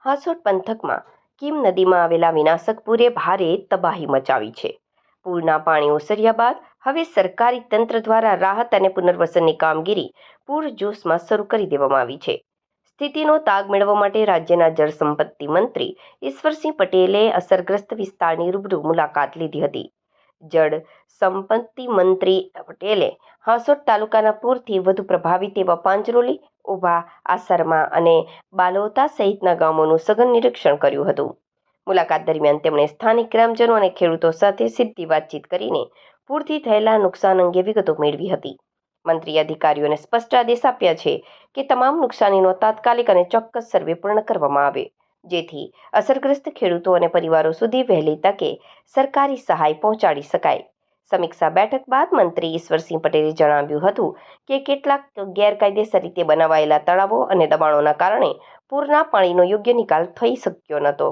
હાસોટ પંથકમાં કીમ નદીમાં આવેલા વિનાશક પૂરે ભારે તબાહી મચાવી છે. પૂરના પાણી ઓસર્યા બાદ હવે સરકારી તંત્ર દ્વારા રાહત અને પુનર્વસનની કામગીરી પૂરજોશમાં શરૂ કરી દેવામાં આવી છે. સ્થિતિનો તાગ મેળવવા માટે રાજ્યના જળસંપત્તિ મંત્રી ઈશ્વરસિંહ પટેલે અસરગ્રસ્ત વિસ્તારની રૂબરૂ મુલાકાત લીધી હતી. જળ સંપત્તિ મંત્રી પટેલે હાસોટ તાલુકાના પૂરથી વધુ પ્રભાવિત એવા પાંજરોલી, ઓભા, આસરમા અને બાલોતા સહિતના ગામોનું સઘન નિરીક્ષણ કર્યું હતું. મુલાકાત દરમિયાન તેમણે સ્થાનિક ગ્રામજનો અને ખેડૂતો સાથે સીધી વાતચીત કરીને પૂરથી થયેલા નુકસાન અંગે વિગતો મેળવી હતી. મંત્રીએ અધિકારીઓને સ્પષ્ટ આદેશ આપ્યા છે કે તમામ નુકસાનીનો તાત્કાલિક અને ચોક્કસ સર્વે પૂર્ણ કરવામાં આવે, જેથી અસરગ્રસ્ત ખેડૂતો અને પરિવારો સુધી વહેલી તકે સરકારી સહાય પહોંચાડી શકાય. સમીક્ષા બેઠક બાદ મંત્રી ઈશ્વરસિંહ પટેલે જણાવ્યું હતું કે કેટલાક ગેરકાયદેસર રીતે બનાવાયેલા તળાવો અને દબાણોના કારણે પૂરના પાણીનો યોગ્ય નિકાલ થઈ શક્યો નહોતો,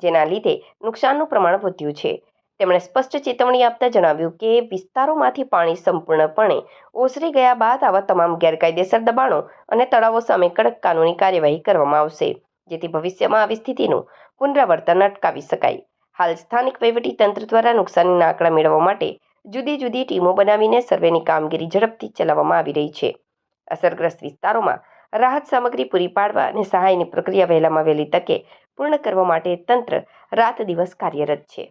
જેના લીધે નુકસાનનું પ્રમાણ વધ્યું છે. તેમણે સ્પષ્ટ ચેતવણી આપતા જણાવ્યું કે વિસ્તારોમાંથી પાણી સંપૂર્ણપણે ઓસરી ગયા બાદ આવા તમામ ગેરકાયદેસર દબાણો અને તળાવો સામે કડક કાનૂની કાર્યવાહી કરવામાં આવશે, જેથી ભવિષ્યમાં આવી સ્થિતિનું પુનરાવર્તન અટકાવી શકાય. હાલ સ્થાનિક વહીવટીતંત્ર દ્વારા નુકસાનીના આંકડા મેળવવા માટે જુદી જુદી ટીમો બનાવીને સર્વેની કામગીરી ઝડપથી ચલાવવામાં આવી રહી છે. અસરગ્રસ્ત વિસ્તારોમાં રાહત સામગ્રી પૂરી પાડવા અને સહાયની પ્રક્રિયા વહેલામાં વહેલી તકે પૂર્ણ કરવા માટે તંત્ર રાત દિવસ કાર્યરત છે.